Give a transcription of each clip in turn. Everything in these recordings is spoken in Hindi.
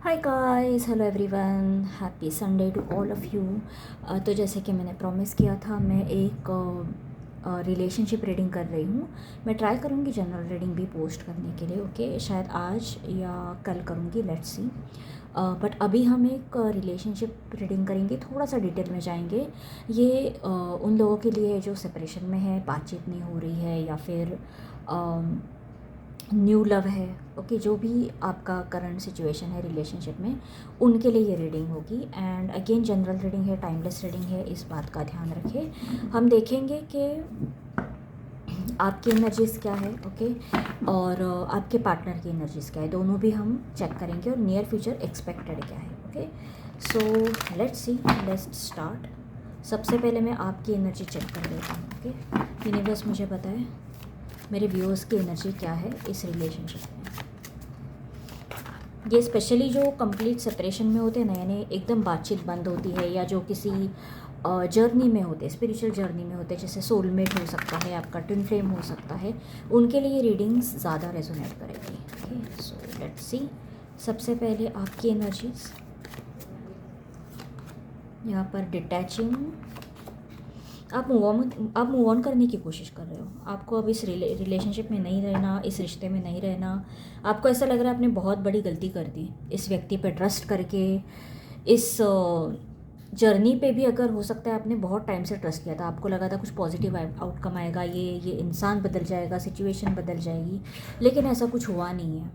Hi guys, hello everyone, happy Sunday to all of you. तो जैसे कि मैंने प्रॉमिस किया था, मैं एक रिलेशनशिप रीडिंग कर रही हूँ। मैं ट्राई करूँगी जनरल रीडिंग भी पोस्ट करने के लिए, ओके। शायद आज या कल करूँगी, लेट्स सी। बट अभी हम एक रिलेशनशिप रीडिंग करेंगे, थोड़ा सा डिटेल में जाएंगे। ये उन लोगों के लिए है जो सेपरेशन में है, बातचीत नहीं हो रही है, या फिर न्यू लव है, ओके। जो भी आपका करंट सिचुएशन है रिलेशनशिप में, उनके लिए ये रीडिंग होगी। एंड अगेन जनरल रीडिंग है, टाइमलेस रीडिंग है, इस बात का ध्यान रखें। हम देखेंगे कि आपकी एनर्जीज़ क्या है, ओके, और आपके पार्टनर की एनर्जीज़ क्या है, दोनों भी हम चेक करेंगे, और नियर फ्यूचर एक्सपेक्टेड क्या है, okay. So let's see, let's start. सबसे पहले मैं आपकी एनर्जी चेक कर लेता हूँ, ओके। यूनिवर्स मुझे बताए मेरे व्यूअर्स की एनर्जी क्या है इस रिलेशनशिप में। ये स्पेशली जो कंप्लीट सेपरेशन में होते हैं ना, यानी एकदम बातचीत बंद होती है, या जो किसी जर्नी में होते हैं, स्पिरिचुअल जर्नी में होते हैं, जैसे सोलमेट हो सकता है, आपका ट्विन फ्लेम हो सकता है, उनके लिए रीडिंग्स ज़्यादा रेजोनेट करेगी, ओके। So let's see. सबसे पहले आपकी एनर्जीज यहाँ पर डिटैचिंग। आप मूव ऑन करने की कोशिश कर रहे हो। आपको अब इस रिलेशनशिप में नहीं रहना, इस रिश्ते में नहीं रहना। आपको ऐसा लग रहा है आपने बहुत बड़ी गलती कर दी इस व्यक्ति पे ट्रस्ट करके। इस जर्नी पे भी अगर हो सकता है आपने बहुत टाइम से ट्रस्ट किया था, आपको लगा था कुछ पॉजिटिव आउटकम आएगा, ये इंसान बदल जाएगा, सिचुएशन बदल जाएगी, लेकिन ऐसा कुछ हुआ नहीं है,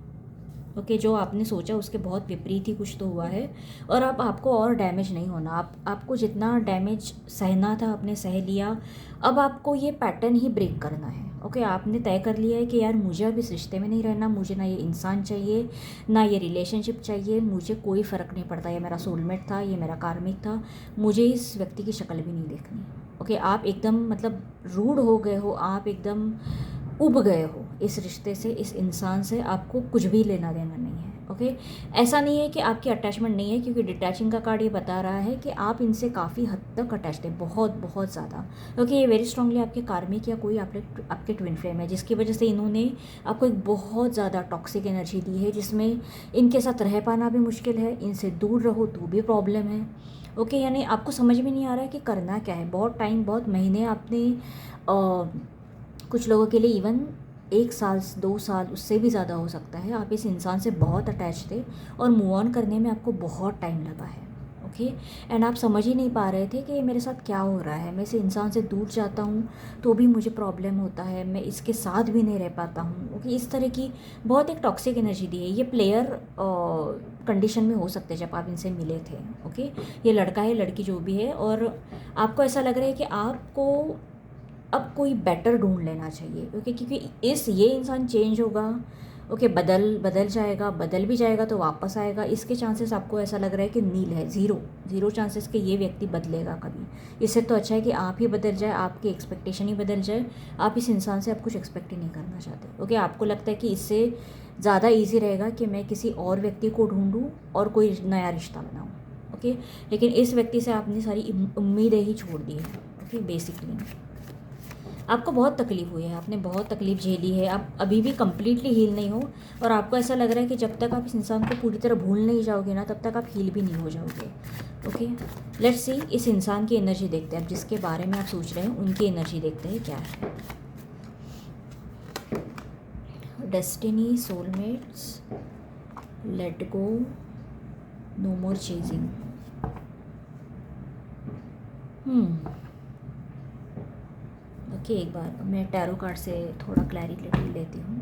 ओके। जो आपने सोचा उसके बहुत विपरीत ही कुछ तो हुआ है। और अब आपको और डैमेज नहीं होना। आपको जितना डैमेज सहना था आपने सह लिया। अब आपको ये पैटर्न ही ब्रेक करना है, ओके। आपने तय कर लिया है कि यार मुझे अब इस रिश्ते में नहीं रहना, मुझे ना ये इंसान चाहिए, ना ये रिलेशनशिप चाहिए, मुझे कोई फ़र्क नहीं पड़ता ये मेरा सोलमेट था, ये मेरा कार्मिक था, मुझे इस व्यक्ति की शक्ल भी नहीं देखनी, ओके। आप एकदम मतलब रूड हो गए हो, आप एकदम उब गए हो इस रिश्ते से, इस इंसान से। आपको कुछ भी लेना देना नहीं है, ओके। ऐसा नहीं है कि आपकी अटैचमेंट नहीं है, क्योंकि डिटैचिंग का कार्ड ये बता रहा है कि आप इनसे काफ़ी हद तक अटैच्ड है, बहुत बहुत ज़्यादा, क्योंकि ये वेरी स्ट्रांगली आपके कार्मिक या कोई आपके ट्विन फ्लेम है, जिसकी वजह से इन्होंने आपको एक बहुत ज़्यादा टॉक्सिक एनर्जी दी है, जिसमें इनके साथ रह पाना भी मुश्किल है, इनसे दूर रहो तो भी प्रॉब्लम है, ओके। यानी आपको समझ में नहीं आ रहा है कि करना क्या है। बहुत टाइम, बहुत महीने आपने कुछ लोगों के लिए इवन 1 साल 2 साल, उससे भी ज़्यादा हो सकता है, आप इस इंसान से बहुत अटैच थे, और मूव ऑन करने में आपको बहुत टाइम लगा है, ओके। एंड आप समझ ही नहीं पा रहे थे कि मेरे साथ क्या हो रहा है। मैं इस इंसान से दूर जाता हूँ तो भी मुझे प्रॉब्लम होता है, मैं इसके साथ भी नहीं रह पाता हूँ, ओके। इस तरह की बहुत एक टॉक्सिक एनर्जी दी है। ये प्लेयर कंडीशन में हो सकते जब आप इनसे मिले थे, ओके। ये लड़का है, लड़की जो भी है, और आपको ऐसा लग रहा है कि आपको अब कोई बेटर ढूंढ लेना चाहिए, ओके। क्योंकि ये इंसान चेंज होगा, ओके, बदल जाएगा, बदल भी जाएगा तो वापस आएगा, इसके चांसेस आपको ऐसा लग रहा है कि नील है, ज़ीरो ज़ीरो चांसेस कि ये व्यक्ति बदलेगा कभी। इससे तो अच्छा है कि आप ही बदल जाए, आपकी एक्सपेक्टेशन ही बदल जाए। आप इस इंसान से आप कुछ एक्सपेक्ट ही नहीं करना चाहते, ओके। आपको लगता है कि इससे ज़्यादा ईजी रहेगा कि मैं किसी और व्यक्ति को ढूंढूँ और कोई नया रिश्ता बनाऊँ, ओके। लेकिन इस व्यक्ति से आपने सारी उम्मीदें ही छोड़ दी है, ओके। बेसिकली आपको बहुत तकलीफ़ हुई है, आपने बहुत तकलीफ़ झेली है, आप अभी भी कम्प्लीटली हील नहीं हो, और आपको ऐसा लग रहा है कि जब तक आप इस इंसान को पूरी तरह भूल नहीं जाओगे ना, तब तक आप हील भी नहीं हो जाओगे, ओके। लेट्स सी, इस इंसान की एनर्जी देखते हैं। अब जिसके बारे में आप सोच रहे हैं उनकी एनर्जी देखते हैं क्या है। Destiny, soulmates, let go, no more chasing. Okay, एक बार मैं टैरो कार्ड से थोड़ा क्लैरिटी लेती हूँ।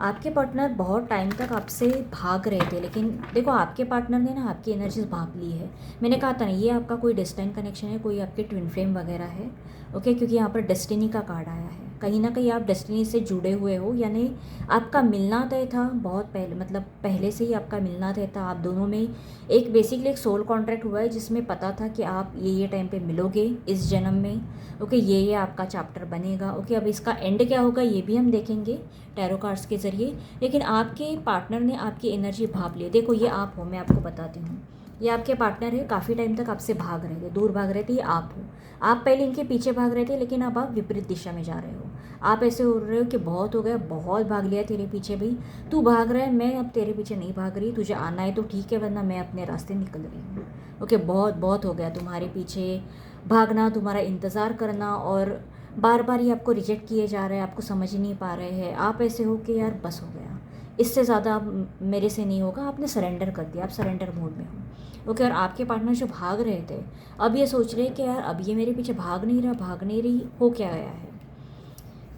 आपके पार्टनर बहुत टाइम तक आपसे भाग रहे थे, लेकिन देखो आपके पार्टनर ने ना आपकी एनर्जीज भाग ली है। मैंने कहा था ना, ये आपका कोई डेस्टिनी कनेक्शन है, कोई आपके ट्विन फ्लेम वगैरह है, ओके। क्योंकि यहाँ पर डेस्टिनी का कार्ड आया है, कहीं ना कहीं आप डेस्टिनी से जुड़े हुए हो, यानी आपका मिलना तय था बहुत पहले, मतलब पहले से ही आपका मिलना तय था। आप दोनों में एक बेसिकली एक सोल कॉन्ट्रैक्ट हुआ है, जिसमें पता था कि आप ये टाइम पे मिलोगे इस जन्म में, ओके। ये आपका चैप्टर बनेगा, ओके। अब इसका एंड क्या होगा ये भी हम देखेंगे टैरो कार्ड्स के ज़रिए। लेकिन आपके पार्टनर ने आपकी एनर्जी भाप ली। देखो ये आप हो, मैं आपको बताती हूँ, ये आपके पार्टनर है, काफ़ी टाइम तक आपसे भाग रहे थे, दूर भाग रहे थे, ये आप हो। आप पहले इनके पीछे भाग रहे थे, लेकिन अब आप विपरीत दिशा में जा रहे हो। आप ऐसे हो रहे हो कि बहुत हो गया, बहुत भाग लिया तेरे पीछे भी, तू भाग रहा है, मैं अब तेरे पीछे नहीं भाग रही, तुझे आना है तो ठीक है वरना मैं अपने रास्ते निकल रही हूँ। ओके, बहुत बहुत हो गया तुम्हारे पीछे भागना, तुम्हारा इंतज़ार करना, और बार बार ये आपको रिजेक्ट किए जा रहे हैं, आपको समझ ही नहीं पा रहे हैं। आप ऐसे हो कि यार बस हो गया, इससे ज़्यादा अब मेरे से नहीं होगा, आपने सरेंडर कर दिया, आप सरेंडर मोड में हो। ओके, और आपके पार्टनर जो भाग रहे थे अब ये सोच रहे हैं कि यार अब ये मेरे पीछे भाग नहीं रहा, भाग नहीं रही, हो क्या गया है।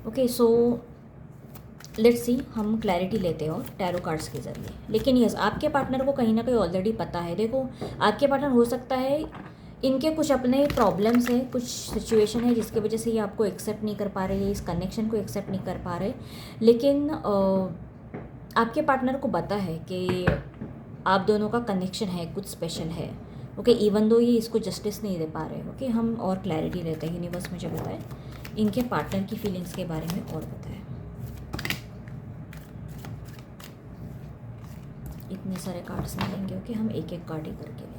ओके, सो लेट्स सी, हम क्लैरिटी लेते हैं और टैरो कार्ड्स के ज़रिए। लेकिन यस, आपके पार्टनर को कहीं ना कहीं ऑलरेडी पता है। देखो, आपके पार्टनर हो सकता है इनके कुछ अपने प्रॉब्लम्स हैं, कुछ सिचुएशन है जिसकी वजह से ये आपको एक्सेप्ट नहीं कर पा रहे, ये इस कनेक्शन को एक्सेप्ट नहीं कर पा रहे। लेकिन आपके पार्टनर को पता है कि आप दोनों का कनेक्शन है, कुछ स्पेशल है। ओके, इवन दो ये इसको जस्टिस नहीं दे पा रहे। ओके, हम और क्लैरिटी लेते हैं। यूनिवर्स मुझे बताए इनके पार्टनर की फीलिंग्स के बारे में और बताए। इतने सारे कार्ड्स नहीं लेंगे। ओके, हम एक एक कार्ड ही करके लेंगे।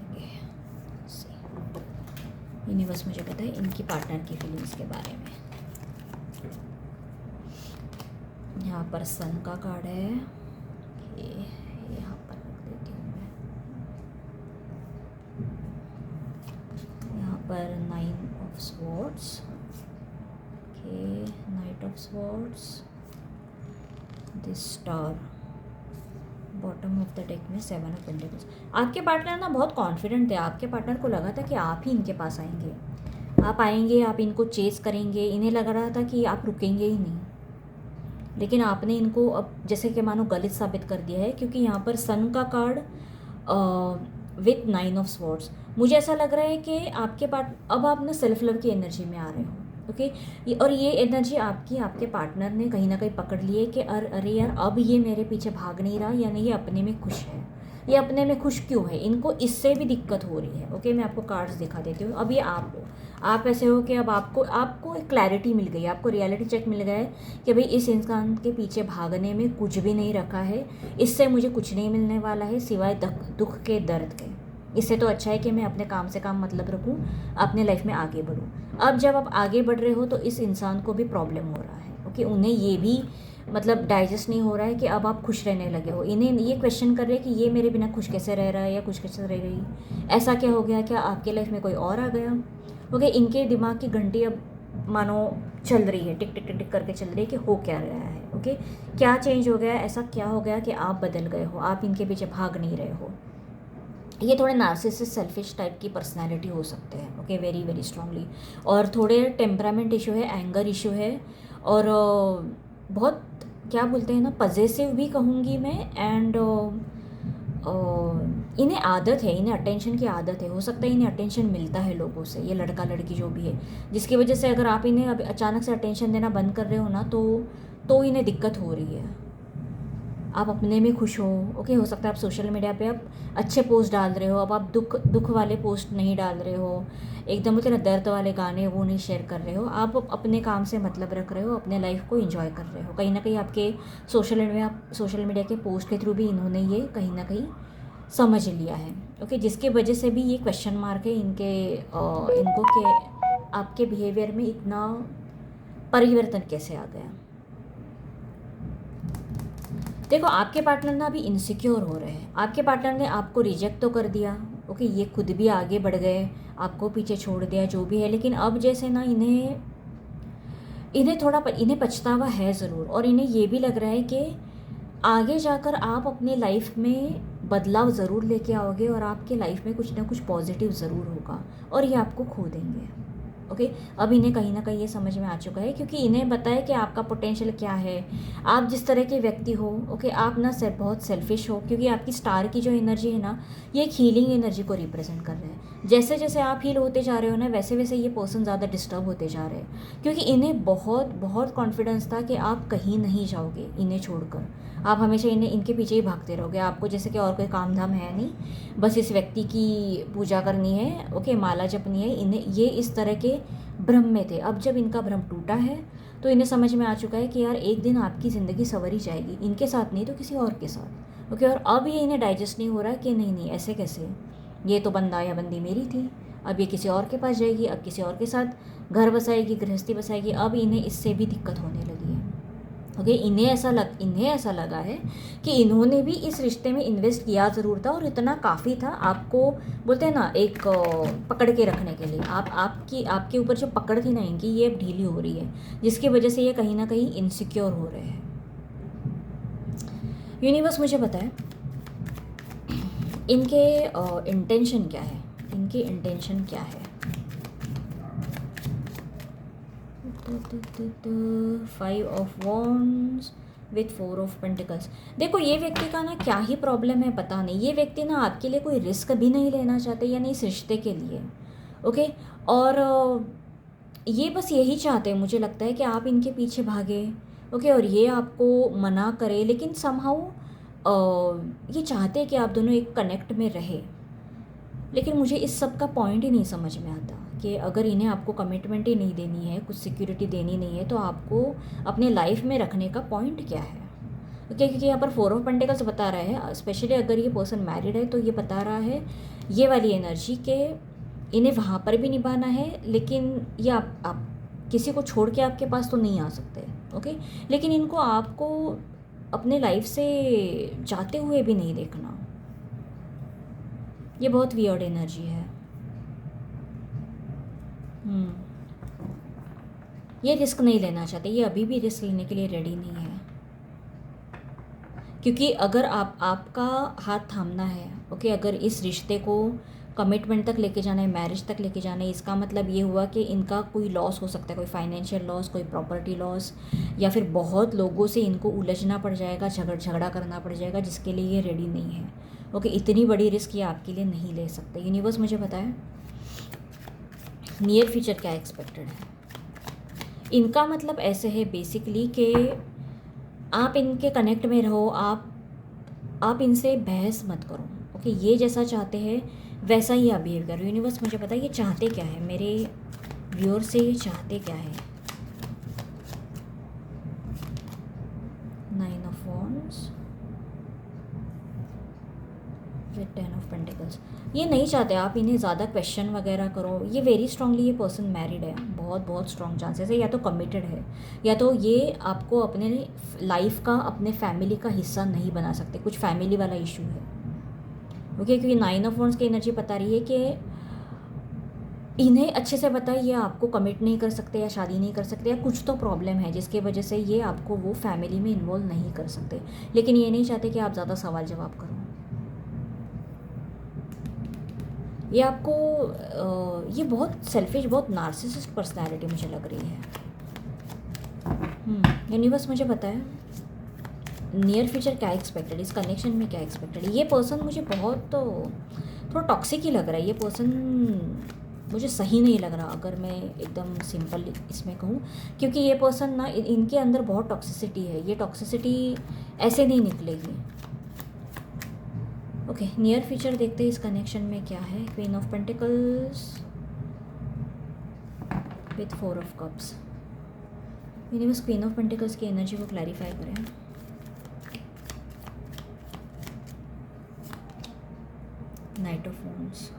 यूनिवर्स मुझे बताए इनकी पार्टनर की फीलिंग्स के बारे में। यहाँ पर सन का कार्ड है, ये यहाँ पर रख देती हूँ मैं। यहाँ पर 9 of swords, okay, night of swords, this star, bottom of the deck में 7 ऑफ पेंटिकल्स। आपके पार्टनर ना बहुत कॉन्फिडेंट थे। आपके पार्टनर को लगा था कि आप ही इनके पास आएंगे, आप आएंगे, आप इनको चेस करेंगे। इन्हें लग रहा था कि आप रुकेंगे ही नहीं, लेकिन आपने इनको अब जैसे कि मानो गलत साबित कर दिया है, क्योंकि यहाँ पर सन का कार्ड विथ 9 ऑफ स्वॉर्ड्स। मुझे ऐसा लग रहा है कि आपके अब आप ना सेल्फ लव की एनर्जी में आ रहे हो। ओके, और ये एनर्जी आपकी आपके पार्टनर ने कहीं ना कहीं पकड़ ली है कि अरे यार अब ये मेरे पीछे भाग नहीं रहा, यानी ये अपने में खुश है। ये अपने में खुश क्यों है, इनको इससे भी दिक्कत हो रही है। ओके, मैं आपको कार्ड्स दिखा देती हूँ। अब ये आप हो, आप ऐसे हो कि अब आपको एक क्लैरिटी मिल गई, आपको रियलिटी चेक मिल गया है कि भाई इस इंसान के पीछे भागने में कुछ भी नहीं रखा है, इससे मुझे कुछ नहीं मिलने वाला है सिवाय दुख के, दर्द के। इससे तो अच्छा है कि मैं अपने काम से काम मतलब रखूँ, अपने लाइफ में आगे बढ़ूँ। अब जब आप आगे बढ़ रहे हो तो इस इंसान को भी प्रॉब्लम हो रहा है। ओके, उन्हें ये भी मतलब डाइजेस्ट नहीं हो रहा है कि अब आप खुश रहने लगे हो। इन्हें ये क्वेश्चन कर रहे हैं कि ये मेरे बिना खुश कैसे रह रहा है या खुश कैसे रह रही, ऐसा क्या हो गया, क्या आपके लाइफ में कोई और आ गया। ओके, इनके दिमाग की घंटी अब मानो चल रही है, टिक टिक टिक टिक करके चल रही है कि हो क्या रहा है। ओके, क्या चेंज हो गया, ऐसा क्या हो गया कि आप बदल गए हो, आप इनके पीछे भाग नहीं रहे हो। ये थोड़े नार्सिसिस्ट, सेल्फिश टाइप की पर्सनालिटी हो सकते हैं। ओके, वेरी वेरी स्ट्रांगली, और थोड़े टेम्परामेंट इशू है, एंगर इशू है, और बहुत क्या बोलते हैं ना, पजेसिव भी कहूँगी मैं। एंड इन्हें आदत है, इन्हें अटेंशन की आदत है। हो सकता है इन्हें अटेंशन मिलता है लोगों से, ये लड़का लड़की जो भी है, जिसकी वजह से अगर आप इन्हें अब अचानक से अटेंशन देना बंद कर रहे हो ना, तो इन्हें दिक्कत हो रही है। आप अपने में खुश हो। ओके, हो सकता है आप सोशल मीडिया पे आप अच्छे पोस्ट डाल रहे हो, अब आप दुख वाले पोस्ट नहीं डाल रहे हो, एकदम बोलते ना दर्द वाले गाने वो नहीं शेयर कर रहे हो। आप अपने काम से मतलब रख रहे हो, अपने लाइफ को एंजॉय कर रहे हो। कहीं ना कहीं आपके सोशल मीडिया के पोस्ट के थ्रू भी इन्होंने ये कहीं ना कहीं समझ लिया है। ओके, जिसकी वजह से भी ये क्वेश्चन मार्क है इनको कि आपके बिहेवियर में इतना परिवर्तन कैसे आ गया। देखो, आपके पार्टनर ना अभी इनसिक्योर हो रहे हैं। आपके पार्टनर ने आपको रिजेक्ट तो कर दिया। ओके, ये खुद भी आगे बढ़ गए, आपको पीछे छोड़ दिया, जो भी है। लेकिन अब जैसे ना इन्हें पछतावा है ज़रूर, और इन्हें ये भी लग रहा है कि आगे जाकर आप अपने लाइफ में बदलाव ज़रूर लेके आओगे, और आपके लाइफ में कुछ ना कुछ पॉजिटिव ज़रूर होगा, और ये आपको खो देंगे। ओके, अब इन्हें कहीं ना कहीं ये समझ में आ चुका है, क्योंकि इन्हें बताया कि आपका पोटेंशियल क्या है, आप जिस तरह के व्यक्ति हो। ओके, आप ना बहुत सेल्फिश हो, क्योंकि आपकी स्टार की जो एनर्जी है ना, ये एक हीलिंग एनर्जी को रिप्रेजेंट कर रहे हैं। जैसे जैसे आप हील होते जा रहे हो ना, वैसे वैसे ये पर्सन ज़्यादा डिस्टर्ब होते जा रहे हैं, क्योंकि इन्हें बहुत बहुत कॉन्फिडेंस था कि आप कहीं नहीं जाओगे इन्हें छोड़कर। आप हमेशा इनके पीछे ही भागते रहोगे। आपको जैसे कि और कोई काम धाम है नहीं, बस इस व्यक्ति की पूजा करनी है। ओके, माला जपनी है। इन्हें ये इस तरह के भ्रम में थे। अब जब इनका भ्रम टूटा है तो इन्हें समझ में आ चुका है कि यार एक दिन आपकी ज़िंदगी संवरी जाएगी, इनके साथ नहीं तो किसी और के साथ। ओके, और अब ये इन्हें डाइजेस्ट नहीं हो रहा है कि नहीं ऐसे कैसे, ये तो बंदा या बंदी मेरी थी, अब ये किसी और के पास जाएगी, अब किसी और के साथ घर बसाएगी, गृहस्थी बसाएगी। अब इन्हें इससे भी दिक्कत होने लगी ओके, इन्हें ऐसा लगा है कि इन्होंने भी इस रिश्ते में इन्वेस्ट किया ज़रूर था और इतना काफ़ी था आपको, बोलते हैं ना, एक पकड़ के रखने के लिए। आपके ऊपर जो पकड़ थी ना इनकी, ये अब ढीली हो रही है, जिसकी वजह से ये कहीं ना कहीं इनसिक्योर हो रहे हैं। यूनिवर्स मुझे बताए इनके इंटेंशन क्या है, इनके इंटेंशन क्या है। 5 of wands with 4 of pentacles. देखो ये व्यक्ति का ना क्या ही प्रॉब्लम है पता नहीं, ये व्यक्ति ना आपके लिए कोई रिस्क भी नहीं लेना चाहते, यानी इस रिश्ते के लिए। ओके, और ये बस यही चाहते हैं, मुझे लगता है कि आप इनके पीछे भागे। ओके, और ये आपको मना करे, लेकिन समहाउ ये चाहते हैं कि आप दोनों एक कनेक्ट में रहे। लेकिन मुझे इस सब का पॉइंट ही नहीं समझ में आता कि अगर इन्हें आपको कमिटमेंट ही नहीं देनी है, कुछ सिक्योरिटी देनी नहीं है, तो आपको अपने लाइफ में रखने का पॉइंट क्या है। ओके, क्योंकि यहाँ पर 4 ऑफ पेंटिकल्स बता रहा है, स्पेशली अगर ये पर्सन मैरिड है तो ये बता रहा है ये वाली एनर्जी के इन्हें वहाँ पर भी निभाना है, लेकिन ये आप किसी को छोड़ के आपके पास तो नहीं आ सकते। ओके, लेकिन इनको आपको अपने लाइफ से जाते हुए भी नहीं देखना। ये बहुत वियर्ड एनर्जी है। ये रिस्क नहीं लेना चाहते, ये अभी भी रिस्क लेने के लिए रेडी नहीं है, क्योंकि अगर आपका हाथ थामना है, ओके, अगर इस रिश्ते को कमिटमेंट तक लेके जाना है, मैरिज तक लेके जाना है, इसका मतलब ये हुआ कि इनका कोई लॉस हो सकता है, कोई फाइनेंशियल लॉस, कोई प्रॉपर्टी लॉस, या फिर बहुत लोगों से इनको उलझना पड़ जाएगा, झगड़ा करना पड़ जाएगा, जिसके लिए ये रेडी नहीं है। ओके, इतनी बड़ी रिस्क ये आपके लिए नहीं ले सकते। यूनिवर्स मुझे बताए नियर फ्यूचर क्या एक्सपेक्टेड है। इनका मतलब ऐसे है बेसिकली कि आप इनके कनेक्ट में रहो, आप इनसे बहस मत करो। ओके, ये जैसा चाहते हैं वैसा ही आप बिहेव करो। यूनिवर्स मुझे पता है ये चाहते क्या है, मेरे व्यूअर से ये चाहते क्या है। 9 of wands with 10 of pentacles. ये नहीं चाहते आप इन्हें ज़्यादा क्वेश्चन वगैरह करो। ये वेरी स्ट्रांगली, ये पर्सन मैरिड है, बहुत स्ट्रॉन्ग चांसेस है, या तो कमिटेड है, या तो ये आपको अपने लाइफ का, अपने फैमिली का हिस्सा नहीं बना सकते, कुछ फैमिली वाला इशू है। ओके, क्योंकि 9 ऑफ वॉन्ड्स की एनर्जी बता रही है कि इन्हें अच्छे से पता है ये आपको कमिट नहीं कर सकते, या शादी नहीं कर सकते, या कुछ तो प्रॉब्लम है जिसकी वजह से ये आपको वो फैमिली में इन्वॉल्व नहीं कर सकते। लेकिन ये नहीं चाहते कि आप ज़्यादा सवाल जवाब करो। ये आपको ये बहुत सेल्फिश, बहुत नार्सिसिस्ट पर्सनैलिटी मुझे लग रही है। यूनिवर्स मुझे बताया नियर फ्यूचर क्या एक्सपेक्टेड, इस कनेक्शन में क्या एक्सपेक्टेड है। ये पर्सन मुझे बहुत थोड़ा टॉक्सिक ही लग रहा है। ये पर्सन मुझे सही नहीं लग रहा, अगर मैं एकदम सिंपल इसमें कहूँ, क्योंकि ये पर्सन ना, इनके अंदर बहुत टॉक्सिसिटी है। ये टॉक्सिसिटी ऐसे नहीं निकलेगी। ओके, नियर फ्यूचर देखते हैं इस कनेक्शन में क्या है। Queen of pentacles with 4 of cups. Universe queen of pentacles की एनर्जी को क्लैरिफाई करें। Night of wands.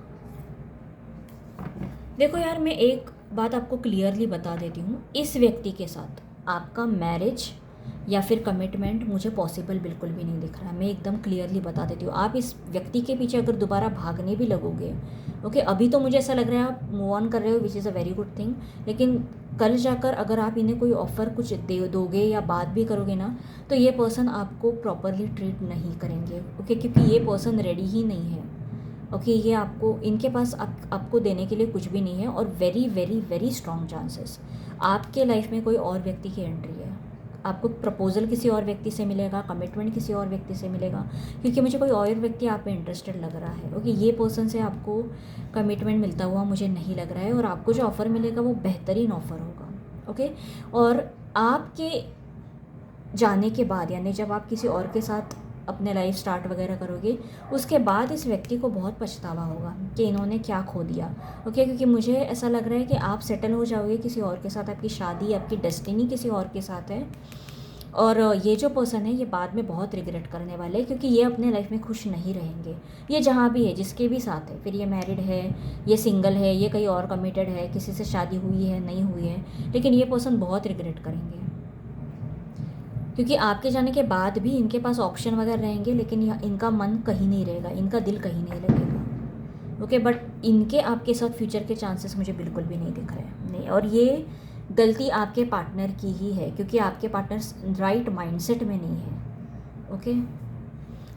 देखो यार, मैं एक बात आपको क्लियरली बता देती हूँ, इस व्यक्ति के साथ आपका मैरिज या फिर कमिटमेंट मुझे पॉसिबल बिल्कुल भी नहीं दिख रहा। मैं एकदम क्लियरली बता देती हूँ। आप इस व्यक्ति के पीछे अगर दोबारा भागने भी लगोगे, ओके, अभी तो मुझे ऐसा लग रहा है आप मूव ऑन कर रहे हो, which is a very good thing, लेकिन कल जाकर अगर आप इन्हें कोई ऑफ़र कुछ दोगे या बात भी करोगे ना, तो ये पर्सन आपको प्रॉपरली ट्रीट नहीं करेंगे। ओके, क्योंकि ये पर्सन रेडी ही नहीं है। ओके, ये आपको, इनके पास आपको देने के लिए कुछ भी नहीं है, और very very very strong chances आपके लाइफ में कोई और व्यक्ति की एंट्री है। आपको प्रपोजल किसी और व्यक्ति से मिलेगा, कमिटमेंट किसी और व्यक्ति से मिलेगा, क्योंकि मुझे कोई और व्यक्ति आप में इंटरेस्टेड लग रहा है। ओके, ये पर्सन से आपको कमिटमेंट मिलता हुआ मुझे नहीं लग रहा है, और आपको जो ऑफ़र मिलेगा वो बेहतरीन ऑफ़र होगा। ओके, और आपके जाने के बाद, यानी जब आप किसी और के साथ अपने लाइफ स्टार्ट वगैरह करोगे, उसके बाद इस व्यक्ति को बहुत पछतावा होगा कि इन्होंने क्या खो दिया। ओके, क्योंकि मुझे ऐसा लग रहा है कि आप सेटल हो जाओगे किसी और के साथ, आपकी शादी, आपकी डेस्टिनी किसी और के साथ है, और ये जो पर्सन है ये बाद में बहुत रिग्रेट करने वाले हैं, क्योंकि ये अपने लाइफ में खुश नहीं रहेंगे। ये जहाँ भी है, जिसके भी साथ है, फिर ये मैरिड है, ये सिंगल है, ये कहीं और कमिटेड है, किसी से शादी हुई है, नहीं हुई है, लेकिन ये पर्सन बहुत रिग्रेट करेंगे। क्योंकि आपके जाने के बाद भी इनके पास ऑप्शन वगैरह रहेंगे, लेकिन इनका मन कहीं नहीं रहेगा, इनका दिल कहीं नहीं लगेगा। ओके, बट इनके आपके साथ फ्यूचर के चांसेस मुझे बिल्कुल भी नहीं दिख रहे नहीं। और ये गलती आपके पार्टनर की ही है, क्योंकि आपके पार्टनर राइट माइंडसेट में नहीं है। ओके,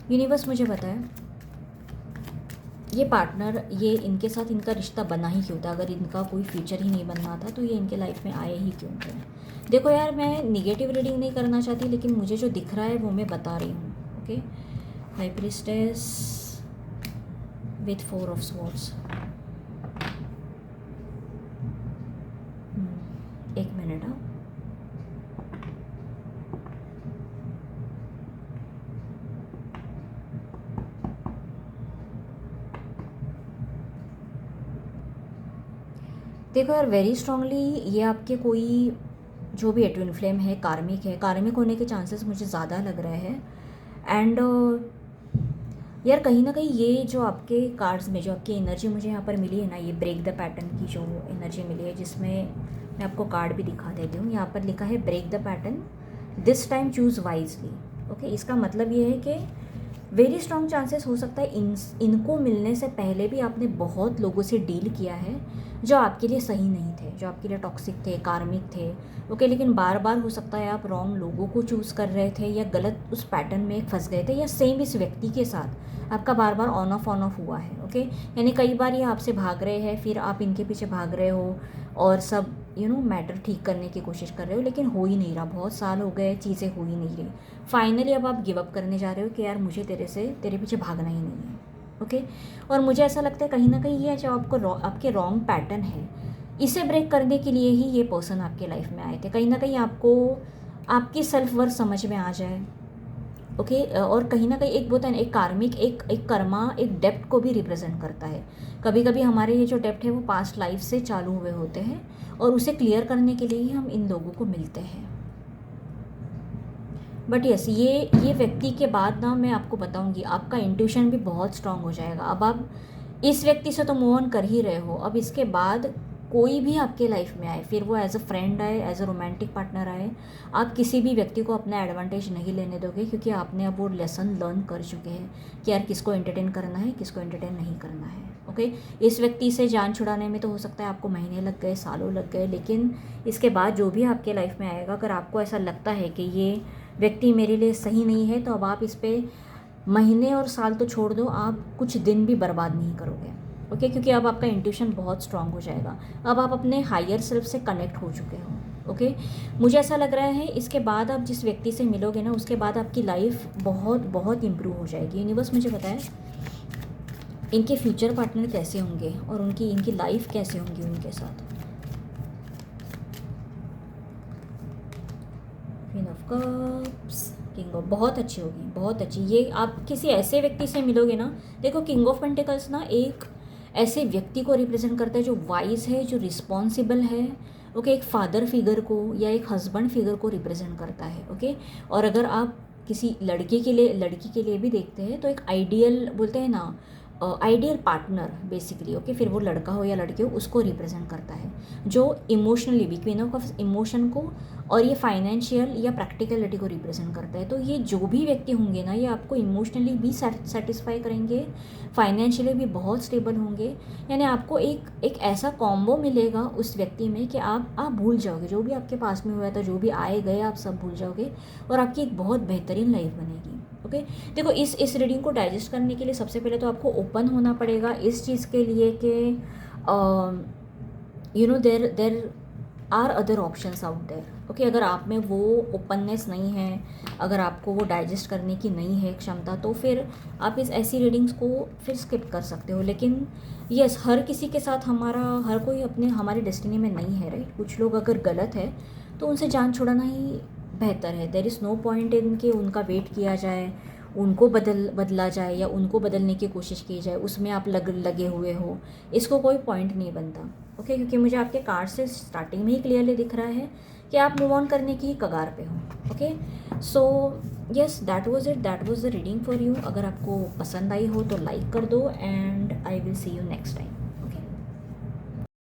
यूनिवर्स मुझे बताए ये पार्टनर, ये इनके साथ इनका रिश्ता बना ही क्यों था? अगर इनका कोई फ्यूचर ही नहीं बनना था तो ये इनके लाइफ में आए ही क्यों थे? देखो यार, मैं निगेटिव रीडिंग नहीं करना चाहती, लेकिन मुझे जो दिख रहा है वो मैं बता रही हूँ। Okay, high priestess with 4 of swords. एक मिनट। हाँ, देखो यार, वेरी स्ट्रांगली ये आपके कोई जो भी ट्विन फ्लेम है, कार्मिक है, कार्मिक होने के चांसेस मुझे ज़्यादा लग रहे हैं। एंड यार कहीं ना कहीं ये जो आपके कार्ड्स में जो आपकी एनर्जी मुझे यहाँ पर मिली है ना, ये ब्रेक द पैटर्न की जो एनर्जी मिली है, जिसमें मैं आपको कार्ड भी दिखा देती हूँ। यहाँ पर लिखा है break the pattern, this time choose wisely. Okay, इसका मतलब ये है कि वेरी स्ट्रॉन्ग चांसेस हो सकता है इनको मिलने से पहले भी आपने बहुत लोगों से डील किया है जो आपके लिए सही नहीं थे, जो आपके लिए टॉक्सिक थे, कार्मिक थे। ओके, लेकिन बार बार हो सकता है आप रॉन्ग लोगों को चूज़ कर रहे थे, या गलत उस पैटर्न में फंस गए थे, या सेम इस व्यक्ति के साथ आपका बार बार ऑन ऑफ हुआ है। ओके, यानी कई बार ये आपसे भाग रहे हैं, फिर आप इनके पीछे भाग रहे हो और सब मैटर ठीक करने की कोशिश कर रहे हो, लेकिन हो ही नहीं रहा। बहुत साल हो गए, चीज़ें हो ही नहीं रही। फाइनली अब आप गिव अप करने जा रहे हो कि यार मुझे तेरे पीछे भागना ही नहीं है। ओके, और मुझे ऐसा लगता है कहीं ना कहीं ये जो आपके रॉन्ग पैटर्न है, इसे ब्रेक करने के लिए ही ये पर्सन आपके लाइफ में आए थे। कहीं ना कहीं आपको आपकी सेल्फ वर्थ समझ में आ जाए। ओके, और कहीं ना कहीं एक होता है ना, एक कार्मिक, एक कर्मा, एक डेप्ट को भी रिप्रेजेंट करता है। कभी कभी हमारे ये जो डेप्ट है वो पास्ट लाइफ से चालू हुए होते हैं, और उसे क्लियर करने के लिए ही हम इन लोगों को मिलते हैं। बट यस, ये व्यक्ति के बाद ना मैं आपको बताऊंगी, आपका इंट्यूशन भी बहुत स्ट्रांग हो जाएगा। अब आप इस व्यक्ति से तो मूव ऑन कर ही रहे हो, अब इसके बाद कोई भी आपके लाइफ में आए, फिर वो एज अ फ्रेंड आए, एज अ रोमांटिक पार्टनर आए, आप किसी भी व्यक्ति को अपना एडवांटेज नहीं लेने दोगे, क्योंकि आपने अब वो लेसन लर्न कर चुके हैं कि यार किसको एंटरटेन करना है, किसको एंटरटेन नहीं करना है। ओके, इस व्यक्ति से जान छुड़ाने में तो हो सकता है आपको महीने लग गए, सालों लग गए, लेकिन इसके बाद जो भी आपके लाइफ में आएगा, अगर आपको ऐसा लगता है कि ये व्यक्ति मेरे लिए सही नहीं है, तो अब आप इस पर महीने और साल तो छोड़ दो, आप कुछ दिन भी बर्बाद नहीं करोगे। ओके, क्योंकि अब आपका इंट्यूशन बहुत स्ट्रांग हो जाएगा, अब आप अपने हायर सेल्फ से कनेक्ट हो चुके हो। ओके, मुझे ऐसा लग रहा है इसके बाद आप जिस व्यक्ति से मिलोगे ना, उसके बाद आपकी लाइफ बहुत बहुत इम्प्रूव हो जाएगी। यूनिवर्स मुझे बताए इनके फ्यूचर पार्टनर कैसे होंगे और इनकी लाइफ कैसे होंगी उनके साथ। Queen of cups, king of, बहुत अच्छी होगी, बहुत अच्छी। ये आप किसी ऐसे व्यक्ति से मिलोगे ना, देखो किंग ऑफ पेंटिकल्स ना एक ऐसे व्यक्ति को रिप्रेजेंट करता है जो वाइज है, जो रिस्पॉन्सिबल है। ओके, एक फादर फिगर को या एक हस्बैंड फिगर को रिप्रेजेंट करता है। ओके, और अगर आप किसी लड़की के लिए भी देखते हैं, तो एक आइडियल बोलते हैं ना, आइडियल पार्टनर बेसिकली। ओके, फिर वो लड़का हो या लड़की हो, उसको रिप्रेजेंट करता है, जो इमोशनली भी, क्वीन ऑफ इमोशन को, और ये फाइनेंशियल या प्रैक्टिकलिटी को रिप्रेजेंट करता है। तो ये जो भी व्यक्ति होंगे ना, ये आपको इमोशनली भी सेटिस्फाई करेंगे, फाइनेंशियली भी बहुत स्टेबल होंगे। यानी आपको एक ऐसा कॉम्बो मिलेगा उस व्यक्ति में कि आप भूल जाओगे जो भी आपके पास में हुआ था, जो भी आए गए, आप सब भूल जाओगे, और आपकी एक बहुत बेहतरीन लाइफ बनेगी। ओके, देखो इस रीडिंग को डाइजेस्ट करने के लिए सबसे पहले तो आपको ओपन होना पड़ेगा इस चीज़ के लिए कि there are other options out there. Okay, अगर आप में वो ओपननेस नहीं है, अगर आपको वो डाइजेस्ट करने की नहीं है क्षमता, तो फिर आप इस ऐसी रीडिंग्स को फिर स्किप कर सकते हो। लेकिन यस, हर किसी के साथ हर कोई हमारी डेस्टिनी में नहीं है, राइट। कुछ लोग अगर गलत है तो उनसे जान छुड़ाना ही बेहतर है। There is no point in कि उनका वेट किया जाए, उनको बदला जाए, या उनको बदलने की कोशिश की जाए, उसमें आप लगे हुए हो, इसको कोई पॉइंट नहीं बनता। ओके, क्योंकि मुझे आपके कार्ड से स्टार्टिंग में ही क्लियरली दिख रहा है कि आप मूव ऑन करने की कगार पे हो। Okay, so yes, that was it, that was the reading for you. अगर आपको पसंद आई हो तो लाइक कर दो, and I will see you next time.